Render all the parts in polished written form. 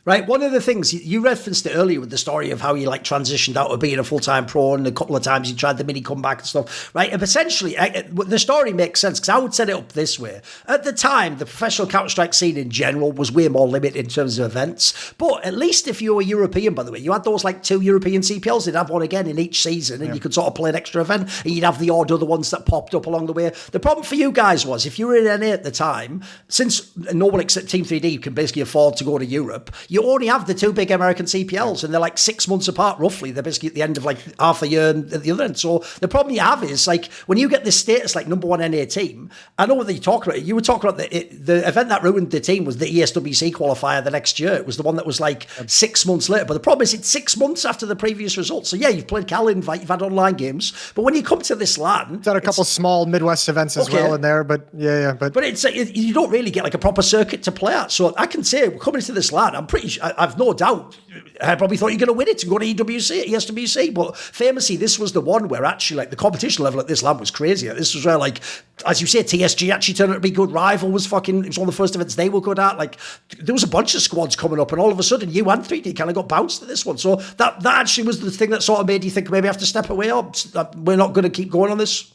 Right. One of the things you referenced it earlier with the story of how you like transitioned out of being a full-time pro, and a couple of times you tried the mini comeback and stuff. Right. And essentially, the story makes sense because I would set it up this way. At the time, the professional Counter-Strike scene in general was way more limited in terms of events. But at least if you were European, by the way, you had those like 2 European CPLs. They'd have one again in each season, and you could sort of play an extra event, and you'd have the odd other ones that popped up along the way. The problem for you guys was if you were in NA at the time, since no one except Team 3D can basically afford to go to Europe, you only have the 2 big American CPLs, and they're like 6 months apart roughly. They're basically at the end of like half a year at the other end. So the problem you have is like when you get this status like number 1 NA team, I know what you're talking about. You were talking about the event that ruined the team was the ESWC qualifier the next year. It was the one that was like 6 months later. But the problem is it's 6 months after the previous results. So yeah, you've played Cal Invite, you've had online games, but when you come to this LAN, done a couple small Midwest events as well in there. But but it's you don't really get like a proper circuit to play at. So I can say coming into this LAN, I'm pretty sure, I've no doubt. I probably thought you're going to win it and go to ESWC, but famously, this was the one where actually, like, the competition level at this LAN was crazy. This was where, like, as you say, TSG actually turned out to be good. Rival was fucking, it was one of the first events they were good at. Like, there was a bunch of squads coming up, and all of a sudden, you and 3D kind of got bounced at this one. So that actually was the thing that sort of made you think maybe I have to step away, or we're not going to keep going on this.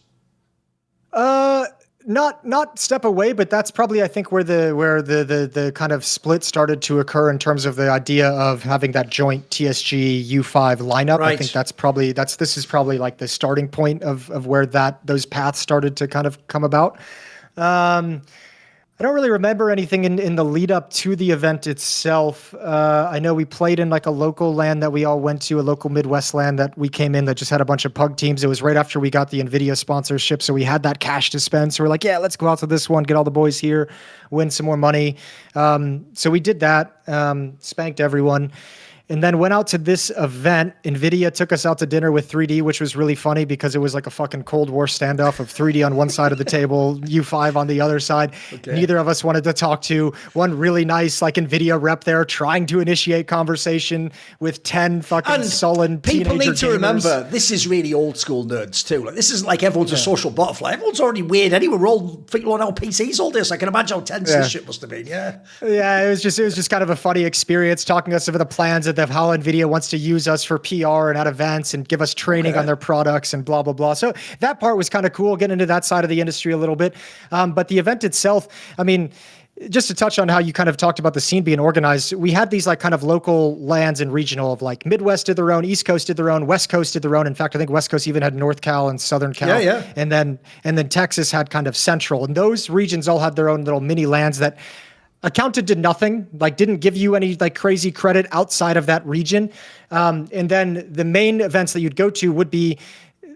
Not step away, but that's probably, I think, where the kind of split started to occur in terms of the idea of having that joint TSG U5 lineup. Right. I think this is probably like the starting point of where those paths started to kind of come about. I don't really remember anything in the lead up to the event itself. I know we played in like a local LAN that we all went to, a local Midwest LAN that we came in that just had a bunch of pug teams. It was right after we got the NVIDIA sponsorship, so we had that cash to spend. So we're like, yeah, let's go out to this one, get all the boys here, win some more money. So we did that, spanked everyone. And then went out to this event. NVIDIA took us out to dinner with 3D, which was really funny because it was like a fucking Cold War standoff of 3D on one side of the table, U5 on the other side. Okay. Neither of us wanted to talk to one really nice like NVIDIA rep there trying to initiate conversation with 10 fucking sullen teenager people need to gamers. Remember, this is really old school nerds too. Like, this isn't like everyone's a social butterfly. Everyone's already weird anyway. We're all people on our PCs all day, so I can imagine how tense this shit must have been. Yeah, it was just kind of a funny experience talking to us about the plans of how NVIDIA wants to use us for PR and at events and give us training on their products and blah, blah, blah. So that part was kind of cool, getting into that side of the industry a little bit. But the event itself, I mean, just to touch on how you kind of talked about the scene being organized, we had these like kind of local LANs and regional of like Midwest did their own, East Coast did their own, West Coast did their own. In fact, I think West Coast even had North Cal and Southern Cal. Yeah. And then Texas had kind of Central. And those regions all had their own little mini LANs that accounted to nothing, like didn't give you any like crazy credit outside of that region. And then the main events that you'd go to would be,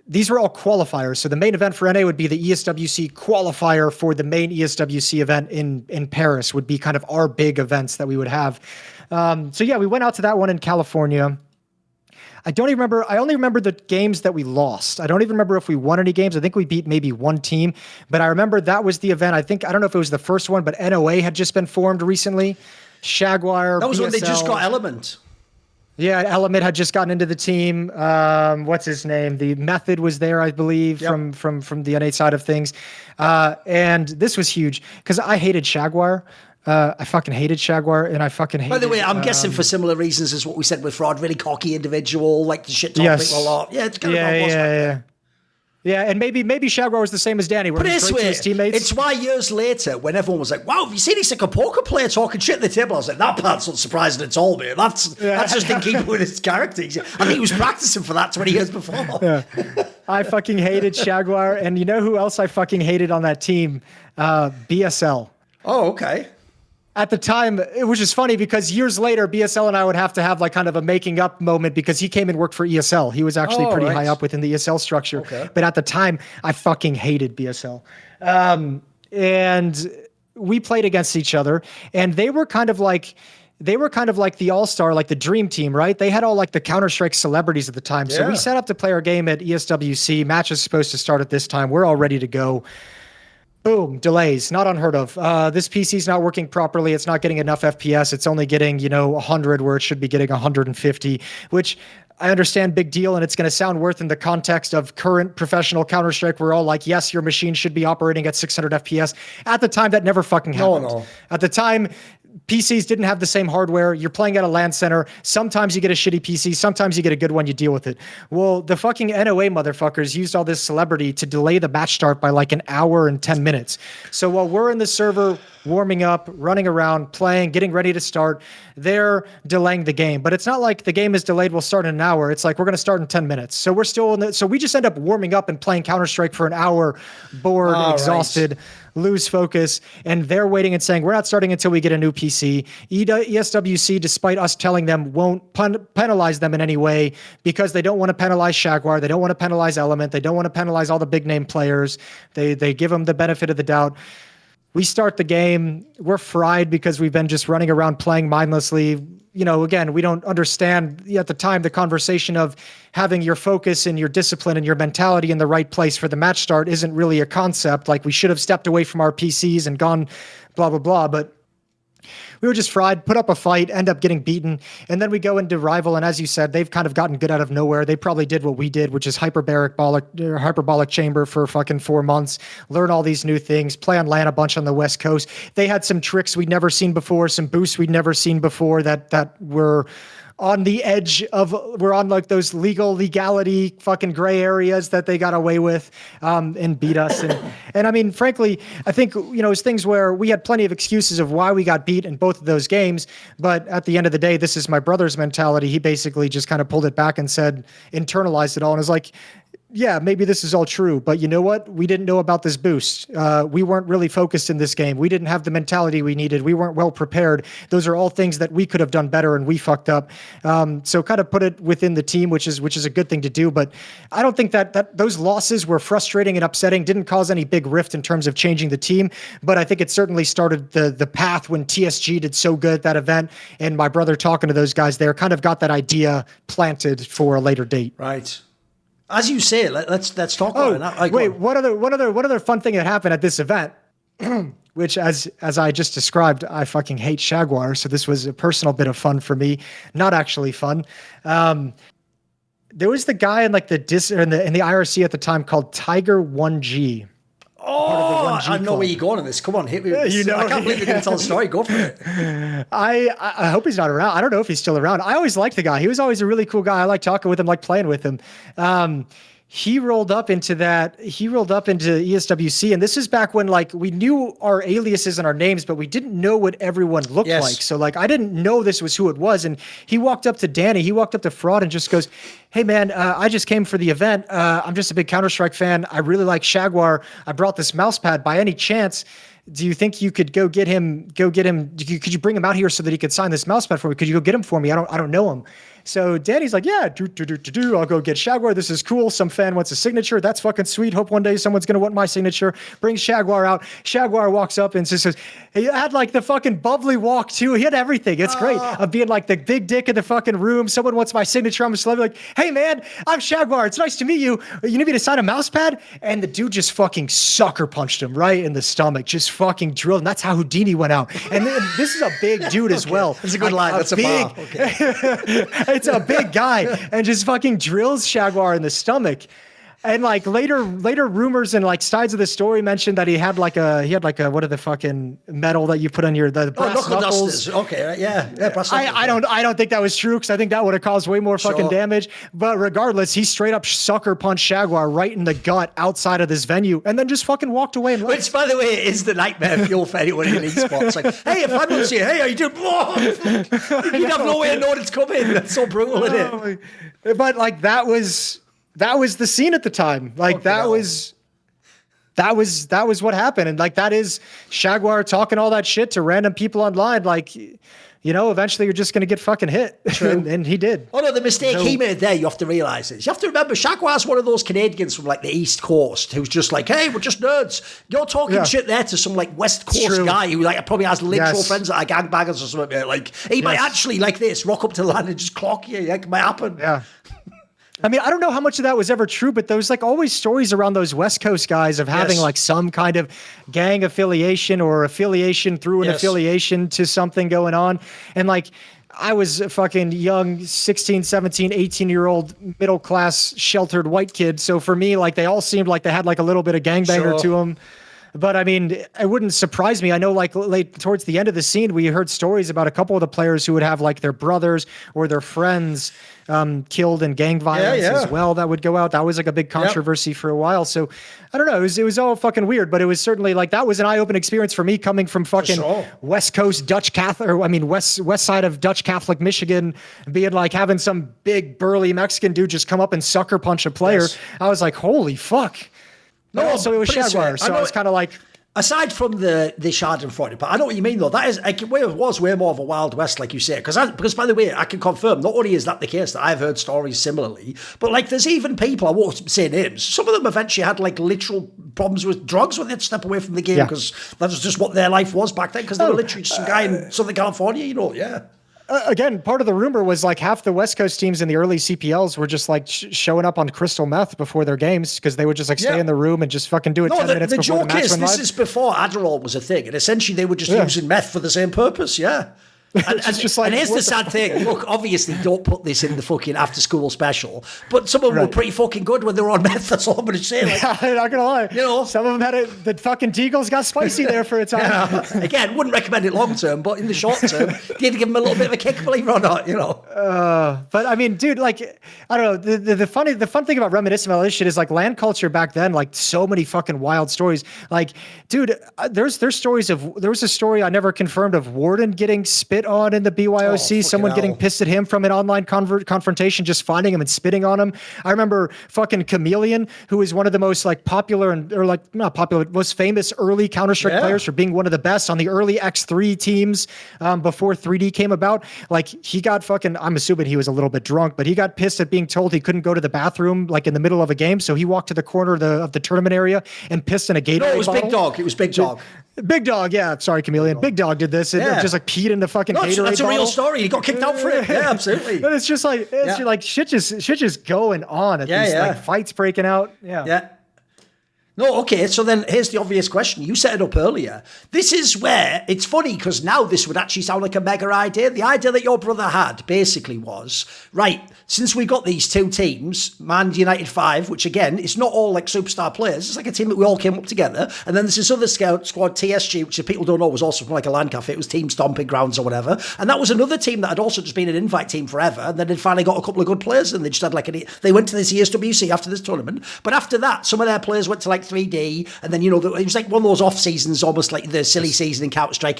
these were all qualifiers. So the main event for NA would be the ESWC qualifier for the main ESWC event in Paris would be kind of our big events that we would have. So yeah, we went out to that one in California. I only remember the games that we lost. I don't even remember if we won any games. I think we beat maybe one team, but I remember that was the event. I don't know if it was the first one, but NOA had just been formed recently. shaGuar, that was BSL. When they just got Element. Yeah, Element had just gotten into the team. What's his name? The Method was there, I believe, from the NA side of things. And this was huge because I hated shaGuar. I fucking hated shaGuar, and I fucking hated... By the way, I'm guessing for similar reasons as what we said with Fraud, really cocky individual, like the shit talk people a lot. Yeah, it's kind of Yeah, and maybe shaGuar was the same as Danny. But it's his teammates. It's why years later, when everyone was like, "Wow, have you seen he's like a poker player talking shit at the table?" I was like, "That part's not surprising at all, man. That's just in keeping with his character." I think he was practicing for that 20 years before. Yeah. I fucking hated shaGuar, and you know who else I fucking hated on that team? BSL. Oh, okay. At the time, it was just funny because years later, BSL and I would have to have like kind of a making up moment because he came and worked for ESL. He was actually pretty high up within the ESL structure. Okay. But at the time, I fucking hated BSL. And we played against each other, and they were kind of like the all-star, like the dream team, right? They had all like the Counter-Strike celebrities at the time. So we set up to play our game at ESWC. Match is supposed to start at this time. We're all ready to go. Boom, delays, not unheard of. This PC's not working properly. It's not getting enough FPS. It's only getting, 100 where it should be getting 150, which I understand, big deal, and it's going to sound worth in the context of current professional Counter-Strike. We're all like, yes, your machine should be operating at 600 FPS. At the time, that never fucking happened. No. At the time, PCs didn't have the same hardware. You're playing at a LAN center. Sometimes you get a shitty PC. Sometimes you get a good one. You deal with it. Well, the fucking NOA motherfuckers used all this celebrity to delay the match start by like an hour and 10 minutes. So while we're in the server warming up, running around, playing, getting ready to start, they're delaying the game. But it's not like the game is delayed, we'll start in an hour. It's like we're going to start in 10 minutes. So we're still so we just end up warming up and playing Counter-Strike for an hour, bored, exhausted, lose focus, and they're waiting and saying, we're not starting until we get a new PC. ESWC, despite us telling them, won't penalize them in any way because they don't want to penalize shaGuar. They don't want to penalize Element. They don't want to penalize all the big name players. They give them the benefit of the doubt. We start the game. We're fried because we've been just running around playing mindlessly. Again, we don't understand at the time the conversation of having your focus and your discipline and your mentality in the right place for the match start isn't really a concept. Like we should have stepped away from our PCs and gone blah, blah, blah. But we were just fried, put up a fight, end up getting beaten. And then we go into Rival. And as you said, they've kind of gotten good out of nowhere. They probably did what we did, which is hyperbolic chamber for fucking 4 months, learn all these new things, play on LAN a bunch on the West Coast. They had some tricks we'd never seen before, some boosts we'd never seen before that were on the edge of, we're on like those legality fucking gray areas that they got away with and beat us. And I mean, frankly, I think, it's things where we had plenty of excuses of why we got beat in both of those games. But at the end of the day, this is my brother's mentality. He basically just kind of pulled it back and said, internalized it all. And was like, yeah, maybe this is all true, but you know what? We didn't know about this boost. We weren't really focused in this game. We didn't have the mentality we needed. We weren't well prepared. Those are all things that we could have done better, and we fucked up. So kind of put it within the team, which is a good thing to do. But I don't think that those losses were frustrating and upsetting. Didn't cause any big rift in terms of changing the team. But I think it certainly started the path when TSG did so good at that event, and my brother talking to those guys there kind of got that idea planted for a later date. Right. As you say, let's talk about it. Wait, one other fun thing that happened at this event, which as I just described, I fucking hate shaGuar, so this was a personal bit of fun for me, not actually fun. There was the guy in like in the IRC at the time called Tiger 1G. Oh, I know where you're going on this. Come on, hit me. I can't believe you're going to tell a story. Go for it. I hope he's not around. I don't know if he's still around. I always liked the guy. He was always a really cool guy. I like talking with him, like playing with him. He rolled up into ESWC, and this is back when like we knew our aliases and our names, but we didn't know what everyone looked like. So like I didn't know this was who it was. And he walked up to Danny, he walked up to Fraud and just goes, "Hey man, I just came for the event. I'm just a big Counter-Strike fan. I really like shaGuar. I brought this mouse pad. By any chance, do you think you could go get him? Could you bring him out here so that he could sign this mouse pad for me? Could you go get him for me? I don't know him." So Danny's like, yeah, I'll go get shaGuar. This is cool. Some fan wants a signature. That's fucking sweet. Hope one day someone's going to want my signature. Brings shaGuar out. shaGuar walks up and says, he had like the fucking bubbly walk too. He had everything. It's great. Of being like the big dick in the fucking room. Someone wants my signature. I'm a celebrity. Like, hey man, I'm shaGuar. It's nice to meet you. You need me to sign a mouse pad? And the dude just fucking sucker punched him right in the stomach. Just fucking drilled. And that's how Houdini went out. And this is a big dude as well. That's a good line. That's big, a bar. Okay. It's a big guy and just fucking drills shaGuar in the stomach. And like later rumors and like sides of the story mentioned that he had like a what are the fucking metal that you put on the brass knuckles? Dusters. Okay, right, yeah, brass knuckles. I don't think that was true because I think that would have caused way more fucking damage. But regardless, he straight up sucker punched shaGuar right in the gut outside of this venue and then just fucking walked away. And which, by the way, is the nightmare fuel for anyone in esports. Like, hey, if I don't see you, hey, how you doing? You'd have no way of knowing it's coming. That's so brutal, isn't it? But like that was the scene at the time. Like that was what happened. And like that is shaGuar talking all that shit to random people online. Like, eventually you're just going to get fucking hit. And he did. Oh no, the mistake he made there, you have to realize is, you have to remember shaGuar's one of those Canadians from like the East Coast who's just like, hey, we're just nerds. You're talking shit there to some like West Coast guy who like probably has literal friends that are gangbangers or something. Like he might actually like this, rock up to the land and just clock you. Like, it might happen. Yeah. I mean, I don't know how much of that was ever true, but there was like always stories around those West Coast guys of having like some kind of gang affiliation or affiliation through an affiliation to something going on. And like, I was a fucking young 16, 17, 18-year-old middle-class sheltered white kid. So for me, like they all seemed like they had like a little bit of gangbanger to them. But I mean, it wouldn't surprise me. I know, like, late towards the end of the scene, we heard stories about a couple of the players who would have like their brothers or their friends killed in gang violence as well. That would go out. That was like a big controversy for a while. So I don't know. It was all fucking weird, but it was certainly like that was an eye-opening experience for me coming from fucking West Coast Dutch Catholic, or I mean west side of Dutch Catholic Michigan, being like having some big burly Mexican dude just come up and sucker punch a player. Yes. I was like, holy fuck. No, also it was shaGuar, so I was kind of like. Aside from the shard and Thorin, but I know what you mean though. That is, it was way more of a Wild West, like you say. Because by the way, I can confirm, not only is that the case, that I've heard stories similarly, but like there's even people, I won't say names, some of them eventually had like literal problems with drugs when they'd step away from the game because that was just what their life was back then, because they were literally just some guy in Southern California, Again, part of the rumor was like half the West Coast teams in the early CPLs were just like showing up on crystal meth before their games because they would just like stay in the room and just fucking do it 10 minutes before the match went live. This is before Adderall was a thing, and essentially they were just using meth for the same purpose, And just like, and here's the sad thing. Look, obviously, don't put this in the fucking after-school special, but some of them were pretty fucking good when they were on meth. That's all I'm going to say. Like, I'm not going to lie. Some of them had it. The fucking Teagles got spicy there for a time. Again, wouldn't recommend it long term, but in the short term, did give them a little bit of a kick, believe it or not. But I mean, dude, like, I don't know. The fun thing about reminiscing about this shit is like LAN culture back then. Like, so many fucking wild stories. Like, dude, there's stories of. There was a story I never confirmed of Warden getting spit on in the BYOC, someone getting pissed at him from an online confrontation, just finding him and spitting on him. I remember fucking Chameleon, who is one of the most like popular or like not popular, most famous early Counter-Strike players for being one of the best on the early X3 teams before 3D came about. Like he got fucking, I'm assuming he was a little bit drunk, but he got pissed at being told he couldn't go to the bathroom like in the middle of a game. So he walked to the corner of the tournament area and pissed in a Gatorade bottle. No, it was Big Dog. It was Big Dog. Big Dog, sorry, Chameleon. Big Dog did this and just like peed in the fucking Gatorade That's a bottle. real story. He got kicked out for it. Yeah, absolutely. But it's just like like shit just going on at these like fights breaking out. Yeah. No, okay, so then here's the obvious question. You set it up earlier. This is where, it's funny because now this would actually sound like a mega idea. The idea that your brother had basically was, right, since we've got these two teams, Man United5, which again, it's not all like superstar players. It's like a team that we all came up together. And then there's this other squad, TSG, which if people don't know was also from like a LAN cafe. It was Team Stomping Grounds or whatever. And that was another team that had also just been an invite team forever. And then they'd finally got a couple of good players and they just had like, they went to this ESWC after this tournament. But after that, some of their players went to like 3D, and then it was like one of those off seasons, almost like the silly season in Counter-Strike,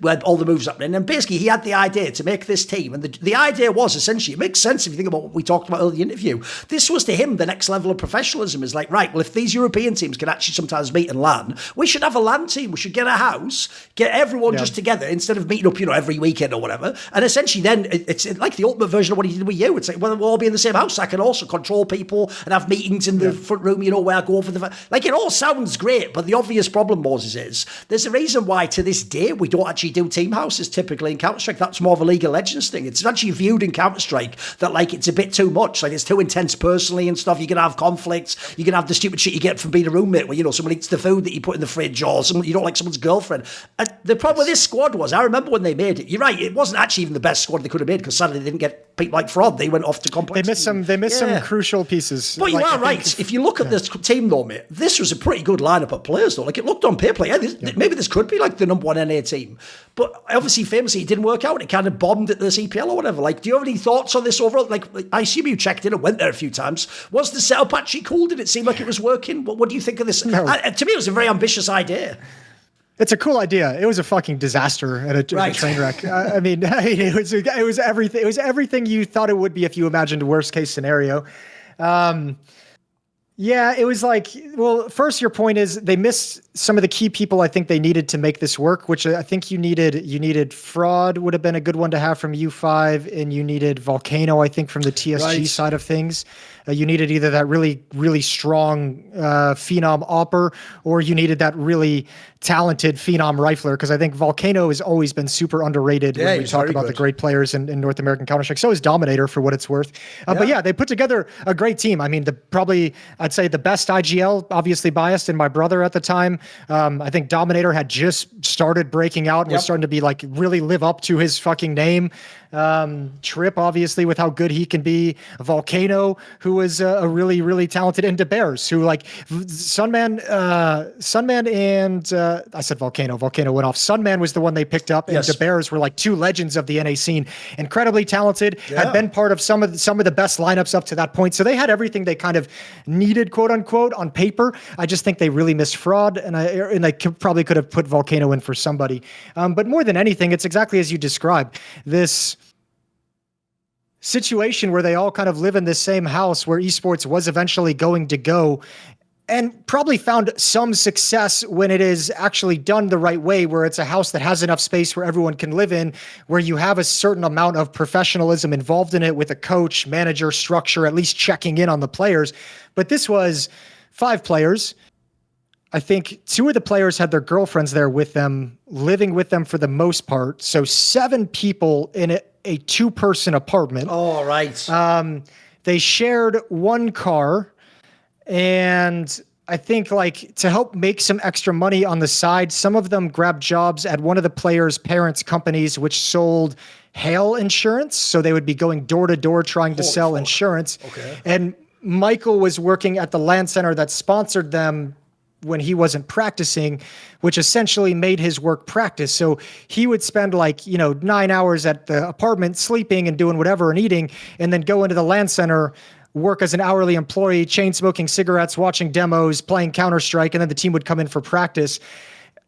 where all the moves happening. And basically, he had the idea to make this team, and the idea was essentially, it makes sense if you think about what we talked about earlier in the interview. This was to him the next level of professionalism. Is like, right, well, if these European teams can actually sometimes meet and LAN, we should have a LAN team. We should get a house, get everyone just together instead of meeting up, every weekend or whatever. And essentially, then it's like the ultimate version of what he did with you. It's like, well, we'll all be in the same house. I can also control people and have meetings in the front room, where I go over like it all sounds great, but the obvious problem, Moses, is there's a reason why to this day we don't actually do team houses typically in Counter-Strike. That's more of a League of Legends thing. It's actually viewed in Counter-Strike that like it's a bit too much, like it's too intense personally and stuff. You're gonna have conflicts, you're gonna have the stupid shit you get from being a roommate where someone eats the food that you put in the fridge, or you don't like someone's girlfriend. And the problem with this squad was, I remember when they made it, you're right, it wasn't actually even the best squad they could have made, because sadly they didn't get people like Fraud. They went off to complex. They missed some crucial pieces. But you are right. If you look at this team though, mate, this was a pretty good lineup of players though. Like it looked on paper, maybe this could be like the number one NA team. But obviously, famously, it didn't work out. It kind of bombed at the CPL or whatever. Like, do you have any thoughts on this overall? Like, I assume you checked in and went there a few times. Was the setup actually cool? Did it seem like it was working? What do you think of this? No. To me, it was a very ambitious idea. It's a cool idea. It was a fucking disaster and a train wreck. I mean, it was everything. It was everything you thought it would be if you imagined a worst case scenario. Yeah, it was like, well, first your point is they missed some of the key people I think they needed to make this work, which I think you needed Fraud would have been a good one to have from U5, and you needed Volcano, I think, from the TSG side of things. You needed either that really, really strong phenom opper, or you needed that really talented phenom rifler, because I think Volcano has always been super underrated when we talk about the great players in North American Counter-Strike. So is Dominator, for what it's worth. But yeah, they put together a great team. I mean, I'd say the best IGL, obviously biased, in my brother at the time. I think Dominator had just started breaking out and was starting to be like really live up to his fucking name. Trip, obviously, with how good he can be. Volcano, who was a really, really talented, and DeBears, who like Sunman and I said Volcano. Volcano went off. Sunman was the one they picked up, and DeBears were like two legends of the NA scene. Incredibly talented, had been part of some of the best lineups up to that point. So they had everything they kind of needed, quote unquote, on paper. I just think they really missed fraud, and they probably could have put Volcano in for somebody. But more than anything, it's exactly as you described. This situation where they all kind of live in the same house where esports was eventually going to go, and probably found some success when it is actually done the right way, where it's a house that has enough space where everyone can live in, where you have a certain amount of professionalism involved in it with a coach, manager, structure, at least checking in on the players. But this was 5 players. I think 2 of the players had their girlfriends there with them, living with them for the most part. So 7 people in a 2-person apartment. Oh, right. They shared 1 car, and I think like to help make some extra money on the side, some of them grabbed jobs at one of the players' parents' companies, which sold hail insurance. So they would be going door to door trying to sell insurance. Okay. And Michael was working at the LAN center that sponsored them when he wasn't practicing, which essentially made his work practice. So he would spend 9 hours at the apartment sleeping and doing whatever and eating, and then go into the LAN center, work as an hourly employee, chain smoking cigarettes, watching demos, playing Counter-Strike, and then the team would come in for practice.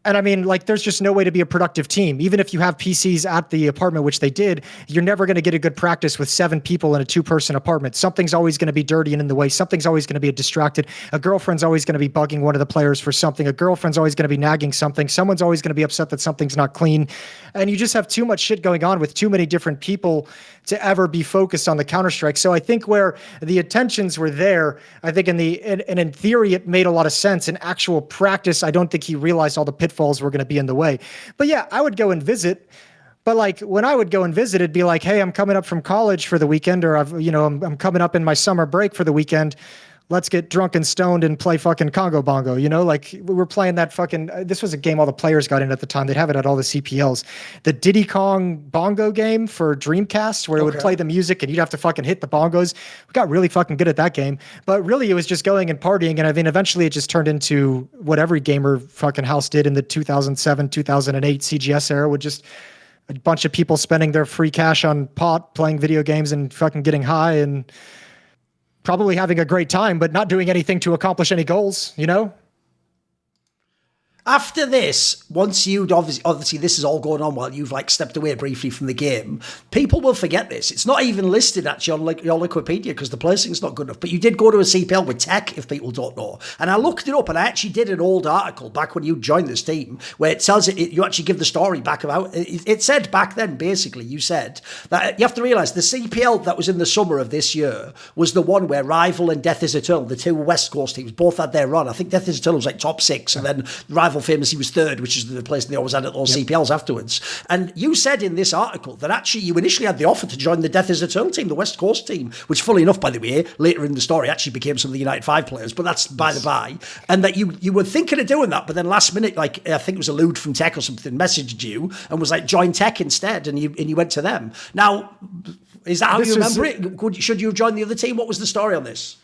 And I mean, there's just no way to be a productive team. Even if you have PCs at the apartment, which they did, you're never going to get a good practice with 7 people in a 2-person apartment. Something's always going to be dirty and in the way. Something's always going to be distracted. A girlfriend's always going to be bugging one of the players for something. A girlfriend's always going to be nagging something. Someone's always going to be upset that something's not clean. And you just have too much shit going on with too many different people to ever be focused on the Counter-Strike. So I think where the attentions were there, I think in theory, it made a lot of sense. In actual practice, I don't think he realized all the pitfalls were going to be in the way. But yeah, I would go and visit. But when I would go and visit, it'd be like, hey, I'm coming up from college for the weekend, or I'm coming up in my summer break for the weekend. Let's get drunk and stoned and play fucking Congo Bongo, we were playing that fucking, this was a game all the players got in at the time. They'd have it at all the CPLs. The Diddy Kong Bongo game for Dreamcast, where it would play the music and you'd have to fucking hit the bongos. We got really fucking good at that game. But really, it was just going and partying. And I mean, eventually it just turned into what every gamer fucking house did in the 2007, 2008 CGS era, with just a bunch of people spending their free cash on pot, playing video games and fucking getting high and probably having a great time, but not doing anything to accomplish any goals, After this, once you'd obviously this is all going on while you've stepped away briefly from the game, people will forget this. It's not even listed actually on your Wikipedia because the placing's not good enough. But you did go to a CPL with Tech, if people don't know. And I looked it up, and I actually did an old article back when you joined this team where it tells you actually give the story back about it said back then, basically, you said that you have to realise the CPL that was in the summer of this year was the one where Rival and Death is Eternal, the 2 West Coast teams, both had their run. I think Death is Eternal was top 6, and then Rival famously was 3rd, which is the place they always had at all CPLs afterwards. And you said in this article that actually you initially had the offer to join the Death is Eternal team, the West Coast team, which fully enough, by the way, later in the story actually became some of the United5 players, but that's by the by. And that you were thinking of doing that, but then last minute, I think it was ELEAGUE from Tech or something, messaged you and was like, join Tech instead, and you went to them. Now, is that how you remember it? Should you have joined the other team? What was the story on this?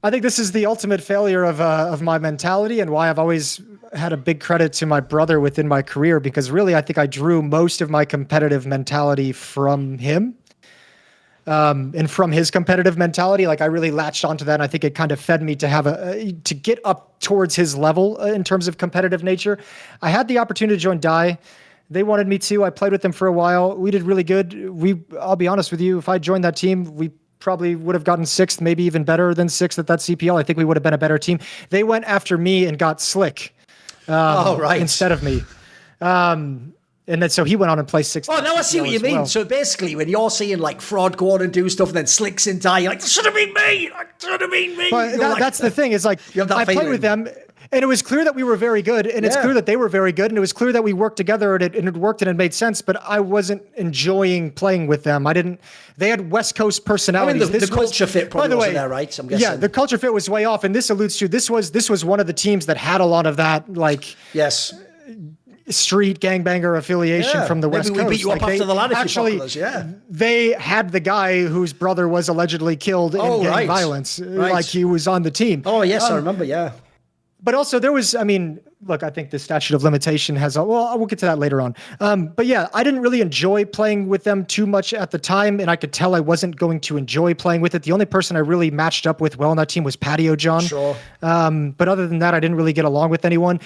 I think this is the ultimate failure of my mentality, and why I've always had a big credit to my brother within my career, because really I think I drew most of my competitive mentality from him, and from his competitive mentality. I really latched onto that, and I think it kind of fed me to have to get up towards his level in terms of competitive nature. I had the opportunity to join DIE. They wanted me to. I played with them for a while. We did really good. I'll be honest with you, if I joined that team, we probably would have gotten 6th, maybe even better than 6th at that CPL. I think we would have been a better team. They went after me and got Slick instead of me. And then so he went on and placed 6th. Oh, now I see what you mean. Well. So basically, when you're seeing Fraud go on and do stuff and then Slick's in DIE, you're like, that should have been me. That should have been me. But that's the thing, is I played with them. And it was clear that we were very good, and it's clear that they were very good, and it was clear that we worked together, and it worked, and it made sense, but I wasn't enjoying playing with them. They had West Coast personalities. The culture fit probably wasn't there, right? I'm guessing. Yeah, the culture fit was way off, and this alludes to, this was one of the teams that had a lot of that, like... Yes. Street gangbanger affiliation from the West Coast. Maybe we beat you up after the ladder. Actually, they had the guy whose brother was allegedly killed in gang violence. Like he was on the team. Oh, yes, I remember, yeah. But also there was, look, I think the statute of limitation has, we'll get to that later on. But yeah, I didn't really enjoy playing with them too much at the time, and I could tell I wasn't going to enjoy playing with it. The only person I really matched up with well on that team was Patio John. Sure. But other than that, I didn't really get along with anyone.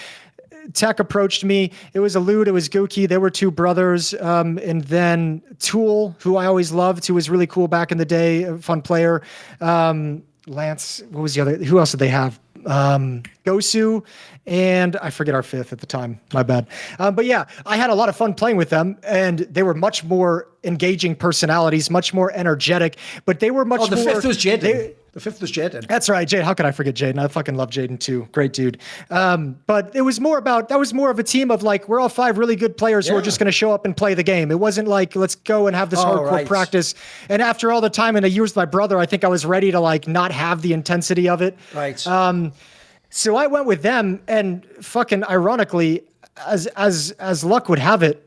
Tech approached me. It was Elude, it was Gookie. They were two brothers. And then Tool, who I always loved, who was really cool back in the day, a fun player. Lance, what was the other? Who else did they have? Gosu, and I forget our fifth at the time. My bad. But yeah, I had a lot of fun playing with them, and they were much more engaging personalities, much more energetic, but they were much more... The fifth was Jaden. The fifth was Jaden. That's right, Jaden. How could I forget Jaden? I fucking love Jaden too. Great dude. But it was more about, that was more of a team of like, we're all five really good players who are just going to show up and play the game. It wasn't like, let's go and have this hardcore practice. And after all the time and the years with my brother, I think I was ready to like not have the intensity of it. Right. So I went with them, and fucking ironically, as luck would have it,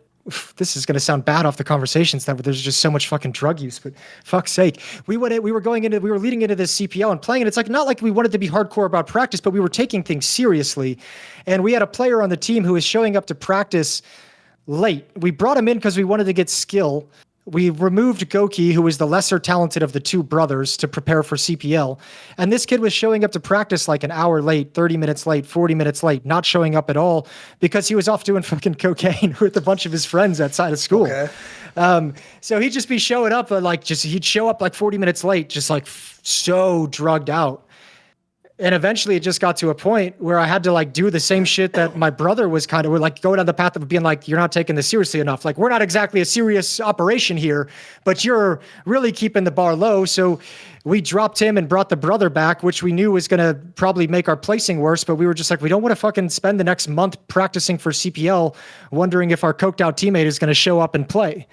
this is going to sound bad off the conversations that there's just so much fucking drug use, but fuck's sake, we were leading into this CPL and playing, and it's like, not like we wanted to be hardcore about practice, but we were taking things seriously. And we had a player on the team who was showing up to practice late. We brought him in because we wanted to get skill. We removed Goki, who was the lesser talented of the two brothers, to prepare for CPL. And this kid was showing up to practice like an hour late, 30 minutes late, 40 minutes late, not showing up at all because he was off doing fucking cocaine with a bunch of his friends outside of school. Okay. So he'd just be showing up he'd show up like 40 minutes late, just like so drugged out. And eventually it just got to a point where I had to like do the same shit that my brother was kind of like going down the path of being like, you're not taking this seriously enough. Like, we're not exactly a serious operation here, but you're really keeping the bar low. So we dropped him and brought the brother back, which we knew was going to probably make our placing worse. But we were just like, we don't want to fucking spend the next month practicing for CPL, wondering if our coked out teammate is going to show up and play.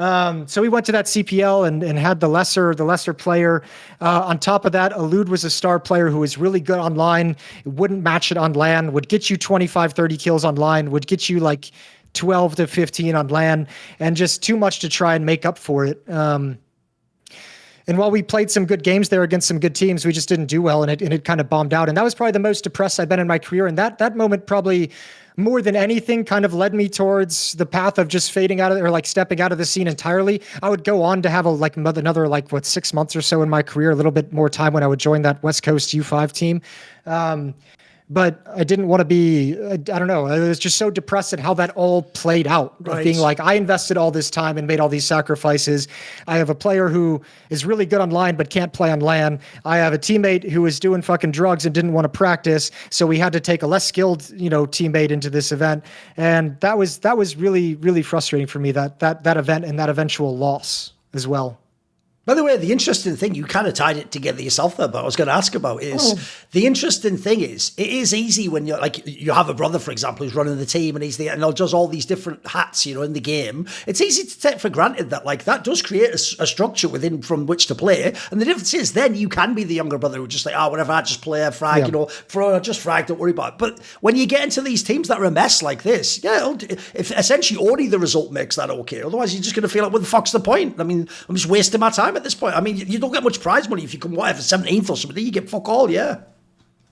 So we went to that CPL and had the lesser player. On top of that, Elude was a star player who was really good online, wouldn't match it on LAN, would get you 25, 30 kills online, would get you like 12 to 15 on LAN, and just too much to try and make up for it. And while we played some good games there against some good teams, we just didn't do well, and it kind of bombed out. And that was probably the most depressed I've been in my career. And that moment probably more than anything kind of led me towards the path of just fading out of, or like stepping out of the scene entirely. I would go on to have another 6 months or so in my career, a little bit more time when I would join that West Coast U5 team. But I didn't want to be, I don't know, I was just so depressed at how that all played out. Right. Being like, I invested all this time and made all these sacrifices. I have a player who is really good online but can't play on LAN. I have a teammate who was doing fucking drugs and didn't want to practice, so we had to take a less skilled, teammate into this event. And that was really, really frustrating for me, that event and that eventual loss as well. By the way, the interesting thing, you kind of tied it together yourself there, but I was going to ask about is the interesting thing is, it is easy when you're like, you have a brother, for example, who's running the team and and does all these different hats, in the game. It's easy to take for granted that like that does create a structure within from which to play. And the difference is then you can be the younger brother who just like, whatever, I just play a frag, just frag, don't worry about it. But when you get into these teams that are a mess like this, if essentially only the result makes that okay. Otherwise, you're just going to feel like, what the fuck's the point? I mean, I'm just wasting my time at this point. I mean, you don't get much prize money if you come 17th or something. You get fuck all, yeah.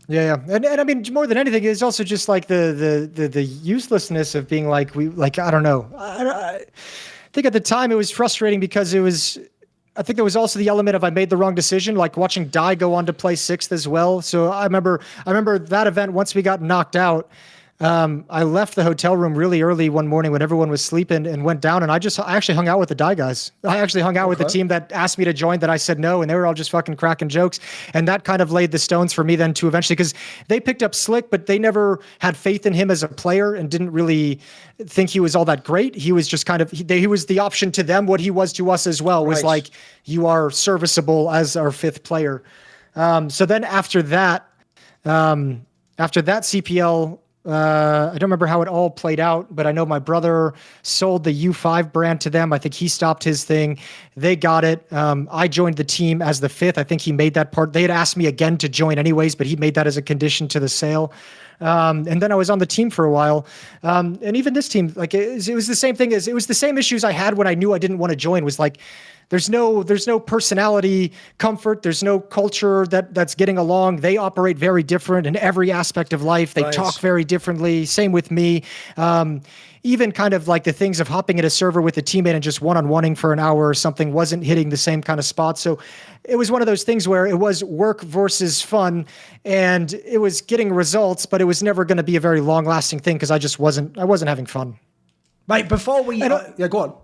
And I mean, more than anything, it's also just like the uselessness of being like, I don't know. I think at the time it was frustrating because I think there was also the element of I made the wrong decision, like watching Dai go on to play 6th as well. So I remember that event, once we got knocked out, I left the hotel room really early one morning when everyone was sleeping and went down, and I actually hung out with the Dai guys. I actually hung out with the team that asked me to join that I said no, and they were all just fucking cracking jokes. And that kind of laid the stones for me then to eventually, because they picked up Slick, but they never had faith in him as a player and didn't really think he was all that great. He was just kind of, he was the option to them. What he was to us as well was like, you are serviceable as our 5th player. So then after that, after that CPL, I don't remember how it all played out, but I know my brother sold the U5 brand to them. I think he stopped his thing. They got it. I joined the team as the 5th. I think he made that part. They had asked me again to join anyways, but he made that as a condition to the sale. And then I was on the team for a while. And even this team, like it was the same thing it was the same issues I had when I knew I didn't want to join. Was like, there's no personality comfort. There's no culture that's getting along. They operate very different in every aspect of life. They talk very differently. Same with me. Even kind of like the things of hopping at a server with a teammate and just one-on-oneing for an hour or something wasn't hitting the same kind of spot. So it was one of those things where it was work versus fun, and it was getting results, but it was never going to be a very long-lasting thing because I wasn't having fun. Right, before we... yeah, go on.